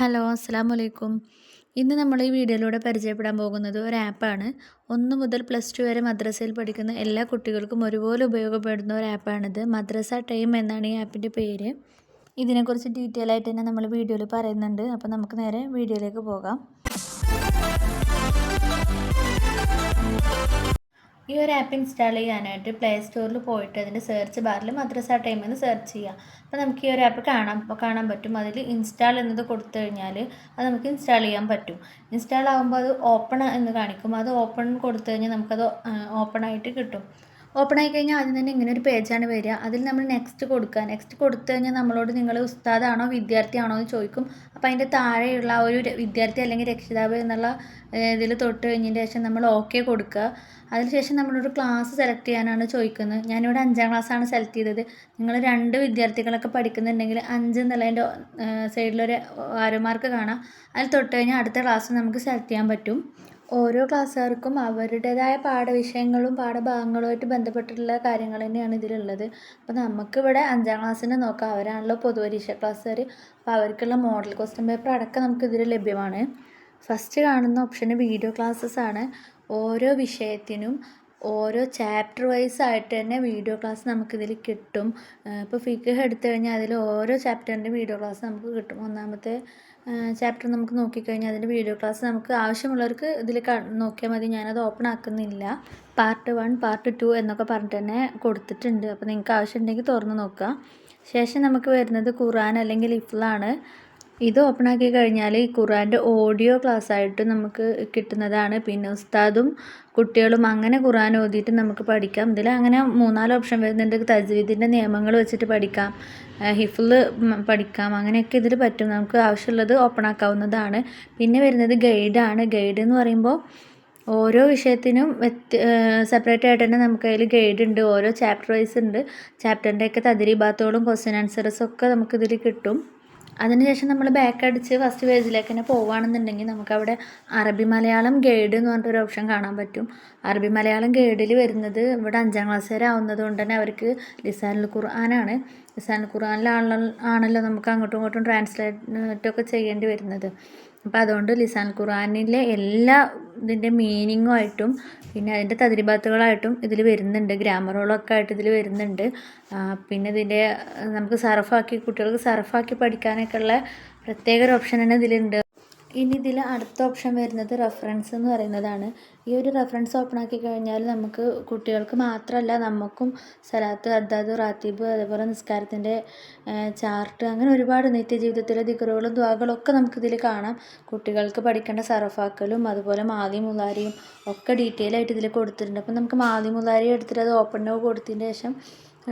Hello, അസ്സലാമു അലൈക്കും. ഇന്ന് നമ്മൾ ഈ വീഡിയോയിലൂടെ പരിചയപ്പെടാൻ പോകുന്നത് ഒരു ആപ്പാണ്. 1 മുതൽ +2 വരെ മദ്രസയിൽ പഠിക്കുന്ന എല്ലാ കുട്ടികൾക്കും ഒരുപോലെ ഉപയോഗപ്പെടുന്ന ഒരു ആപ്പാണിത്. മദ്രസ ടൈം എന്നാണ് ഈ ആപ്പിൻ്റെ പേര്. ഇതിനെക്കുറിച്ച് ഡീറ്റെയിൽ ആയിട്ട് തന്നെ നമ്മൾ വീഡിയോയിൽ പറയുന്നുണ്ട്. അപ്പോൾ നമുക്ക് നേരെ വീഡിയോയിലേക്ക് പോകാം. ഈ ഒരു ആപ്പ് ഇൻസ്റ്റാൾ ചെയ്യാനായിട്ട് പ്ലേ സ്റ്റോറിൽ പോയിട്ട് അതിൻ്റെ സെർച്ച് ബാറിൽ മദ്രസ ടൈം എന്ന് സെർച്ച് ചെയ്യുക. അപ്പോൾ നമുക്ക് ഈ ഒരു ആപ്പ് കാണാൻ പറ്റും. അതിൽ ഇൻസ്റ്റാൾ എന്നത് കൊടുത്തു കഴിഞ്ഞാൽ അത് നമുക്ക് ഇൻസ്റ്റാൾ ചെയ്യാൻ പറ്റും. ഇൻസ്റ്റാൾ ആകുമ്പോൾ അത് ഓപ്പൺ എന്ന് കാണിക്കും. അത് ഓപ്പൺ കൊടുത്തു കഴിഞ്ഞാൽ നമുക്കത് ഓപ്പൺ ആയിട്ട് കിട്ടും. ഓപ്പൺ ആയി കഴിഞ്ഞാൽ ആദ്യം തന്നെ ഇങ്ങനെ ഒരു പേജാണ് വരിക. അതിൽ നമ്മൾ നെക്സ്റ്റ് കൊടുക്കുക. നെക്സ്റ്റ് കൊടുത്തു കഴിഞ്ഞാൽ നമ്മളോട് നിങ്ങൾ ഉസ്താദാണോ വിദ്യാർത്ഥിയാണോ എന്ന് ചോദിക്കും. അപ്പോൾ അതിൻ്റെ താഴെയുള്ള ഒരു വിദ്യാർത്ഥി അല്ലെങ്കിൽ രക്ഷിതാവ് എന്നുള്ള ഇതിൽ തൊട്ട് കഴിഞ്ഞതിന് ശേഷം നമ്മൾ ഓക്കെ കൊടുക്കുക. അതിനുശേഷം നമ്മളൊരു ക്ലാസ് സെലക്ട് ചെയ്യാനാണ് ചോദിക്കുന്നത്. ഞാനിവിടെ 5ാം ക്ലാസ്സാണ് സെലക്ട് ചെയ്തത്. നിങ്ങൾ 2 വിദ്യാർത്ഥികളൊക്കെ പഠിക്കുന്നുണ്ടെങ്കിൽ 5 എന്നുള്ളതിൻ്റെ സൈഡിലൊരു ആരോ മാർക്ക് കാണാം. അതിൽ തൊട്ട് കഴിഞ്ഞാൽ അടുത്ത ക്ലാസ് നമുക്ക് സെലക്ട് ചെയ്യാൻ പറ്റും. ഓരോ ക്ലാസ്സുകാർക്കും അവരുടേതായ പാഠവിഷയങ്ങളും പാഠഭാഗങ്ങളുമായിട്ട് ബന്ധപ്പെട്ടിട്ടുള്ള കാര്യങ്ങൾ തന്നെയാണ് ഇതിലുള്ളത്. അപ്പോൾ നമുക്കിവിടെ 5ാം ക്ലാസ്സിന് നോക്കാം. അവരാണല്ലോ പൊതുപരീക്ഷ ക്ലാസ്സുകാർ. അപ്പോൾ അവർക്കുള്ള മോഡൽ ക്വസ്റ്റ്യൻ പേപ്പർ അടക്കം നമുക്കിതിൽ ലഭ്യമാണ്. ഫസ്റ്റ് കാണുന്ന ഓപ്ഷന് വീഡിയോ ക്ലാസ്സസ് ആണ്. ഓരോ വിഷയത്തിനും ഓരോ ചാപ്റ്റർ വൈസ് ആയിട്ട് തന്നെ വീഡിയോ ക്ലാസ് നമുക്കിതിൽ കിട്ടും. ഇപ്പോൾ ഫിഖ് എടുത്തു കഴിഞ്ഞാൽ അതിൽ ഓരോ ചാപ്റ്ററിൻ്റെ വീഡിയോ ക്ലാസ് നമുക്ക് കിട്ടും. ഒന്നാമത്തെ ചാപ്റ്റർ നമുക്ക് നോക്കിക്കഴിഞ്ഞാൽ അതിൻ്റെ വീഡിയോ ക്ലാസ് നമുക്ക് ആവശ്യമുള്ളവർക്ക് ഇതിൽ നോക്കിയാൽ മതി. ഞാനത് ഓപ്പൺ ആക്കുന്നില്ല. പാർട്ട് 1 പാർട്ട് 2 എന്നൊക്കെ പറഞ്ഞിട്ട് തന്നെ കൊടുത്തിട്ടുണ്ട്. അപ്പോൾ നിങ്ങൾക്ക് ആവശ്യമുണ്ടെങ്കിൽ തുറന്ന് നോക്കുക. ശേഷം നമുക്ക് വരുന്നത് ഖുർആൻ അല്ലെങ്കിൽ ഹിഫ്ളാണ്. ഇത് ഓപ്പൺ ആക്കി കഴിഞ്ഞാൽ ഈ ഖുർആൻ്റെ ഓഡിയോ ക്ലാസ് ആയിട്ട് നമുക്ക് കിട്ടുന്നതാണ്. പിന്നെ ഉസ്താദും കുട്ടികളും അങ്ങനെ ഖുർആൻ ഓതിയിട്ട് നമുക്ക് പഠിക്കാം. ഇതിൽ അങ്ങനെ 3-4 ഓപ്ഷൻ വരുന്നുണ്ട്. തജ്വീദിൻ്റെ നിയമങ്ങൾ വെച്ചിട്ട് പഠിക്കാം, ഹിഫ്ള് പഠിക്കാം, അങ്ങനെയൊക്കെ ഇതിൽ പറ്റും. നമുക്ക് ആവശ്യമുള്ളത് ഓപ്പൺ ആക്കാവുന്നതാണ്. പിന്നെ വരുന്നത് ഗൈഡാണ്. ഗൈഡ് എന്ന് പറയുമ്പോൾ ഓരോ വിഷയത്തിനും സെപ്പറേറ്റ് ആയിട്ട് തന്നെ നമുക്ക് അതിൽ ഗൈഡ് ഉണ്ട്. ഓരോ ചാപ്റ്റർ വൈസ് ഉണ്ട്. ചാപ്റ്ററിൻ്റെയൊക്കെ തദ്രീബാത്തുകളും ക്വസ്റ്റ്യൻ ആൻസേഴ്സും ഒക്കെ നമുക്കിതിൽ കിട്ടും. അതിനുശേഷം നമ്മൾ ബാക്ക് അടിച്ച് ഫസ്റ്റ് പേജിലേക്ക് തന്നെ പോവുകയാണെന്നുണ്ടെങ്കിൽ നമുക്കവിടെ അറബി മലയാളം ഗൈഡ് എന്ന് പറഞ്ഞിട്ടൊരു ഓപ്ഷൻ കാണാൻ പറ്റും. അറബി മലയാളം ഗൈഡിൽ വരുന്നത് ഇവിടെ 5ാം ക്ലാസ് വരെ ആവുന്നത് കൊണ്ട് തന്നെ അവർക്ക് ലിസാനുൽ ഖുർആനാണ്. ലിസാനുൽ ഖുർആനിലാണല്ലോ നമുക്ക് അങ്ങോട്ടും ഇങ്ങോട്ടും ട്രാൻസ്ലേറ്റൊക്കെ ചെയ്യേണ്ടി വരുന്നത്. അപ്പോൾ അതുകൊണ്ട് ലിസാനുൽ ഖുർആനിലെ എല്ലാ ഇതിൻ്റെ മീനിങ്ങുമായിട്ടും പിന്നെ അതിൻ്റെ തദ്രീബാത്തുകളായിട്ടും ഇതിൽ വരുന്നുണ്ട്. ഗ്രാമറുകളൊക്കെ ആയിട്ട് ഇതിൽ വരുന്നുണ്ട്. പിന്നെ ഇതിൻ്റെ നമുക്ക് കുട്ടികൾക്ക് സർഫാക്കി പഠിക്കാനൊക്കെ ഉള്ള പ്രത്യേക ഒരു ഓപ്ഷൻ തന്നെ ഇതിലുണ്ട്. ഇനി ഇതിൽ അടുത്ത ഓപ്ഷൻ വരുന്നത് റെഫറൻസ് എന്ന് പറയുന്നതാണ്. ഈ ഒരു റെഫറൻസ് ഓപ്പൺ ആക്കി കഴിഞ്ഞാൽ നമുക്ക് കുട്ടികൾക്ക് മാത്രമല്ല നമുക്കും സലാത്ത്, അദ്ദാദ്, റാത്തീബ്, അതേപോലെ നിസ്കാരത്തിൻ്റെ ചാർട്ട്, അങ്ങനെ ഒരുപാട് നിത്യജീവിതത്തിലെ ദിക്റുകളും ദുആകളും ഒക്കെ നമുക്കിതിൽ കാണാം. കുട്ടികൾക്ക് പഠിക്കേണ്ട സർഫാക്കലും അതുപോലെ മാദി മുലാരിയും ഒക്കെ ഡീറ്റെയിൽ ആയിട്ട് ഇതിൽ കൊടുത്തിട്ടുണ്ട്. അപ്പം നമുക്ക് മാദി മുലാരി എടുത്തിട്ട് അത് ഓപ്പൺ കൊടുത്തതിന് ശേഷം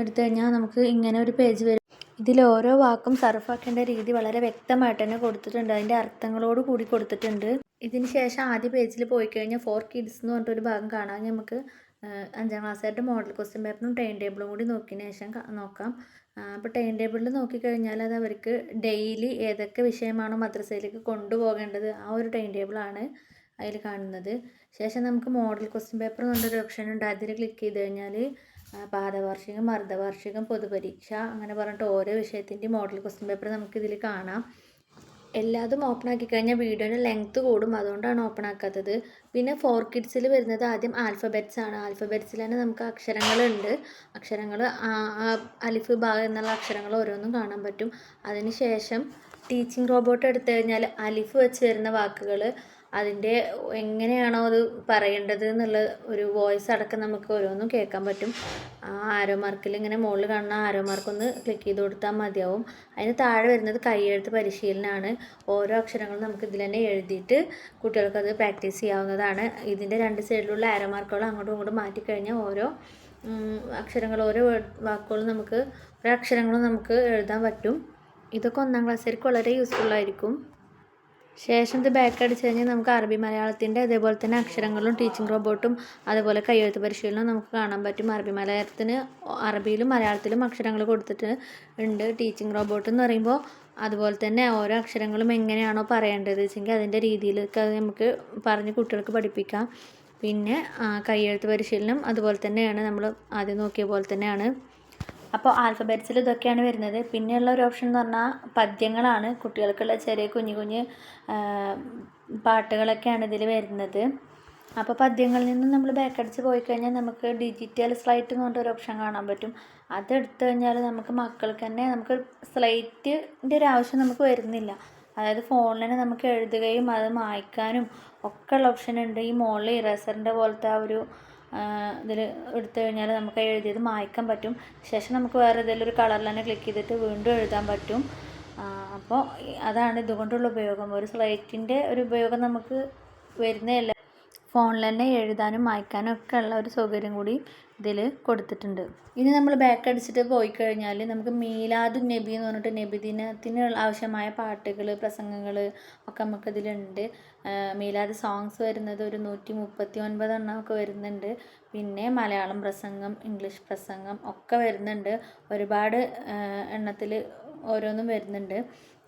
എടുത്തു കഴിഞ്ഞാൽ നമുക്ക് ഇങ്ങനെ ഒരു പേജ് വരും. ഇതിൽ ഓരോ വാക്കും സർഫാക്കേണ്ട രീതി വളരെ വ്യക്തമായിട്ട് തന്നെ കൊടുത്തിട്ടുണ്ട്. അതിൻ്റെ അർത്ഥങ്ങളോട് കൂടി കൊടുത്തിട്ടുണ്ട്. ഇതിന് ശേഷം ആദ്യ പേജിൽ പോയി കഴിഞ്ഞാൽ 4 കിഡ്സ് എന്ന് പറഞ്ഞിട്ടൊരു ഭാഗം കാണാൻ നമുക്ക് 5ാം ക്ലാസ്സായിട്ട് മോഡൽ ക്വസ്റ്റ്യൻ പേപ്പറും ടൈം ടേബിളും കൂടി നോക്കിയതിന് ശേഷം നോക്കാം. അപ്പോൾ ടൈം ടേബിളിൽ നോക്കിക്കഴിഞ്ഞാൽ അത് അവർക്ക് ഡെയിലി ഏതൊക്കെ വിഷയമാണോ മദ്രസയിലേക്ക് കൊണ്ടുപോകേണ്ടത് ആ ഒരു ടൈം ടേബിളാണ് അതിൽ കാണുന്നത്. ശേഷം നമുക്ക് മോഡൽ ക്വസ്റ്റ്യൻ പേപ്പർ എന്ന് പറഞ്ഞൊരു ഓപ്ഷൻ ഉണ്ട്. അതിൽ ക്ലിക്ക് ചെയ്ത് കഴിഞ്ഞാൽ പാദവാർഷികം, അർദ്ധവാർഷികം, പൊതുപരീക്ഷ അങ്ങനെ പറഞ്ഞിട്ട് ഓരോ വിഷയത്തിൻ്റെയും മോഡൽ ക്വസ്റ്റ്യൻ പേപ്പർ നമുക്കിതിൽ കാണാം. എല്ലാതും ഓപ്പൺ ആക്കി കഴിഞ്ഞാൽ വീഡിയോൻ്റെ ലെങ്ത്ത് കൂടും. അതുകൊണ്ടാണ് ഓപ്പൺ ആക്കാത്തത്. പിന്നെ 4 കിഡ്സിൽ വരുന്നത് ആദ്യം ആൽഫബറ്റ്സ് ആണ്. ആൽഫബറ്റ്സിൽ തന്നെ നമുക്ക് അക്ഷരങ്ങളുണ്ട്. അക്ഷരങ്ങൾ അലിഫ്, ബാ എന്നുള്ള അക്ഷരങ്ങൾ ഓരോന്നും കാണാൻ പറ്റും. അതിന് ശേഷം ടീച്ചിങ് റോബോട്ട് എടുത്തു കഴിഞ്ഞാൽ അലിഫ് വെച്ച് വരുന്ന വാക്കുകൾ അതിൻ്റെ എങ്ങനെയാണോ അത് പറയേണ്ടത് എന്നുള്ള ഒരു വോയിസ് അടക്കം നമുക്ക് ഓരോന്നും കേൾക്കാൻ പറ്റും. ആ ആരോ മാർക്കിൽ ഇങ്ങനെ മുകളിൽ കാണുന്ന ആരോ മാർക്കൊന്ന് ക്ലിക്ക് ചെയ്ത് കൊടുത്താൽ മതിയാവും. അതിന് താഴെ വരുന്നത് കൈയെഴുത്ത് പരിശീലനമാണ്. ഓരോ അക്ഷരങ്ങളും നമുക്ക് ഇതിൽ തന്നെ എഴുതിയിട്ട് കുട്ടികൾക്കത് പ്രാക്ടീസ് ചെയ്യാവുന്നതാണ്. ഇതിൻ്റെ 2 സൈഡിലുള്ള ആരോ മാർക്കുകൾ അങ്ങോട്ടും ഇങ്ങോട്ടും മാറ്റിക്കഴിഞ്ഞാൽ ഓരോ അക്ഷരങ്ങൾ ഓരോ വാക്കുകളും ഓരോ അക്ഷരങ്ങളും നമുക്ക് എഴുതാൻ പറ്റും. ഇതൊക്കെ 1ാം ക്ലാസ്സുകാർക്ക് വളരെ യൂസ്ഫുള്ളായിരിക്കും. ശേഷം ഇത് ബാക്ക് അടിച്ച് കഴിഞ്ഞാൽ നമുക്ക് അറബി മലയാളത്തിൻ്റെ അതേപോലെ തന്നെ അക്ഷരങ്ങളും ടീച്ചിങ് റോബോട്ടും അതുപോലെ കൈയെഴുത്ത് പരിശീലനവും നമുക്ക് കാണാൻ പറ്റും. അറബി മലയാളത്തിന് അറബിയിലും മലയാളത്തിലും അക്ഷരങ്ങൾ കൊടുത്തിട്ട് ഉണ്ട്. ടീച്ചിങ് റോബോട്ട് എന്ന് പറയുമ്പോൾ അതുപോലെ തന്നെ ഓരോ അക്ഷരങ്ങളും എങ്ങനെയാണോ പറയേണ്ടത് വെച്ചെങ്കിൽ അതിൻ്റെ രീതിയിലൊക്കെ അത് നമുക്ക് പറഞ്ഞ് കുട്ടികൾക്ക് പഠിപ്പിക്കാം. പിന്നെ കൈയെഴുത്ത് പരിശീലനം അതുപോലെ തന്നെയാണ്, നമ്മൾ ആദ്യം നോക്കിയ പോലെ തന്നെയാണ്. അപ്പോൾ ആൽഫബറ്റ്സിൽ ഇതൊക്കെയാണ് വരുന്നത്. പിന്നെയുള്ള ഒരു ഓപ്ഷൻ എന്ന് പറഞ്ഞാൽ പദ്യങ്ങളാണ്. കുട്ടികൾക്കുള്ള ചെറിയ കുഞ്ഞു കുഞ്ഞ് പാട്ടുകളൊക്കെയാണ് ഇതിൽ വരുന്നത്. അപ്പോൾ പദ്യങ്ങളിൽ നിന്ന് നമ്മൾ ബാക്കടിച്ച് പോയി കഴിഞ്ഞാൽ നമുക്ക് ഡിജിറ്റൽ സ്ലൈറ്റ് എന്ന് പറഞ്ഞിട്ടൊരു ഓപ്ഷൻ കാണാൻ പറ്റും. അതെടുത്തു കഴിഞ്ഞാൽ നമുക്ക് മക്കൾക്ക് തന്നെ നമുക്ക് സ്ലൈറ്റിൻ്റെ ഒരു ആവശ്യം നമുക്ക് വരുന്നില്ല. അതായത് ഫോണിൽ തന്നെ നമുക്ക് എഴുതുകയും അത് മായ്ക്കാനും ഒക്കെ ഉള്ള ഓപ്ഷൻ ഉണ്ട്. ഈ മുകളിൽ ഇറേസറിൻ്റെ പോലത്തെ ആ ഒരു ഇതിൽ എടുത്തു കഴിഞ്ഞാൽ നമുക്ക് എഴുതിയത് മായ്ക്കാൻ പറ്റും. ശേഷം നമുക്ക് വേറെ ഏതെങ്കിലും ഒരു കളറിൽ തന്നെ ക്ലിക്ക് ചെയ്തിട്ട് വീണ്ടും എഴുതാൻ പറ്റും. അപ്പോൾ അതാണ് ഇതുകൊണ്ടുള്ള ഉപയോഗം. ഒരു സ്ലൈറ്റിൻ്റെ ഒരു ഉപയോഗം നമുക്ക് വരുന്നതല്ല. ഫോണിൽ തന്നെ എഴുതാനും മായ്ക്കാനും ഒക്കെ ഉള്ള ഒരു സൗകര്യം കൂടി ഇതിൽ കൊടുത്തിട്ടുണ്ട്. ഇനി നമ്മൾ ബാക്ക് അടിച്ചിട്ട് പോയി കഴിഞ്ഞാൽ നമുക്ക് മീലാദുൻ നബി എന്ന് പറഞ്ഞിട്ട് നബിദിനത്തിന് ആവശ്യമായ പാട്ടുകൾ പ്രസംഗങ്ങൾ ഒക്കെ നമുക്കിതിലുണ്ട്. മീലാദ് സോങ്സ് വരുന്നത് ഒരു 139 എണ്ണം ഒക്കെ വരുന്നുണ്ട്. പിന്നെ മലയാളം പ്രസംഗം, ഇംഗ്ലീഷ് പ്രസംഗം ഒക്കെ വരുന്നുണ്ട്. ഒരുപാട് എണ്ണത്തിൽ ഓരോന്നും വരുന്നുണ്ട്.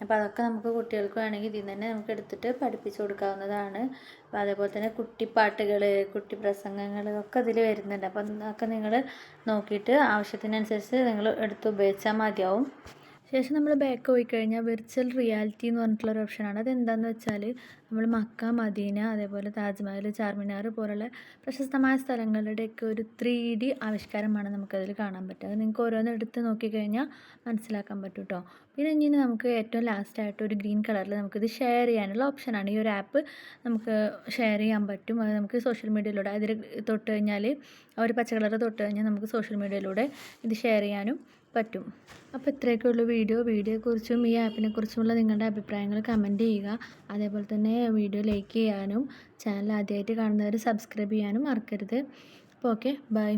അപ്പോൾ അതൊക്കെ നമുക്ക് കുട്ടികൾക്ക് വേണമെങ്കിൽ ഇതിൽ തന്നെ നമുക്ക് എടുത്തിട്ട് പഠിപ്പിച്ചു കൊടുക്കാവുന്നതാണ്. അപ്പോൾ അതേപോലെ തന്നെ കുട്ടിപ്പാട്ടുകൾ, കുട്ടി പ്രസംഗങ്ങൾ ഒക്കെ ഇതിൽ വരുന്നുണ്ട്. അപ്പോൾ അതൊക്കെ നിങ്ങൾ നോക്കിയിട്ട് ആവശ്യത്തിനനുസരിച്ച് നിങ്ങൾ എടുത്ത് ഉപയോഗിച്ചാൽ മതിയാവും. ശേഷം നമ്മൾ ബാക്ക് പോയി കഴിഞ്ഞാൽ വിർച്വൽ റിയാലിറ്റി എന്ന് പറഞ്ഞിട്ടുള്ളൊരു ഓപ്ഷനാണ്. അതെന്താണെന്ന് വെച്ചാൽ നമ്മൾ മക്ക, മദീന, അതേപോലെ താജ്മഹൽ, ചാർമിനാർ പോലുള്ള പ്രശസ്തമായ സ്ഥലങ്ങളുടെയൊക്കെ ഒരു 3D ആവിഷ്കാരമാണ് നമുക്കതിൽ കാണാൻ പറ്റുക. അത് നിങ്ങൾക്ക് ഓരോന്ന് എടുത്ത് നോക്കിക്കഴിഞ്ഞാൽ മനസ്സിലാക്കാൻ പറ്റും കേട്ടോ. പിന്നെ ഇനി നമുക്ക് ഏറ്റവും ലാസ്റ്റായിട്ട് ഒരു ഗ്രീൻ കളറിൽ നമുക്കിത് ഷെയർ ചെയ്യാനുള്ള ഓപ്ഷനാണ്. ഈ ഒരു ആപ്പ് നമുക്ക് ഷെയർ ചെയ്യാൻ പറ്റും. അത് നമുക്ക് സോഷ്യൽ മീഡിയയിലൂടെ അതിൽ തൊട്ട് കഴിഞ്ഞാൽ ഒരു പച്ച കളർ തൊട്ട് കഴിഞ്ഞാൽ നമുക്ക് സോഷ്യൽ മീഡിയയിലൂടെ ഇത് ഷെയർ ചെയ്യാനും പറ്റും. അപ്പോൾ ഇത്രയൊക്കെ ഉള്ളൂ വീഡിയോയെക്കുറിച്ചും ഈ ആപ്പിനെക്കുറിച്ചുമുള്ള നിങ്ങളുടെ അഭിപ്രായങ്ങൾ കമൻറ്റ് ചെയ്യുക. അതേപോലെ തന്നെ വീഡിയോ ലൈക്ക് ചെയ്യാനും ചാനൽ ആദ്യമായിട്ട് കാണുന്നവർ സബ്സ്ക്രൈബ് ചെയ്യാനും മറക്കരുത്. അപ്പോൾ ഓക്കെ, ബൈ.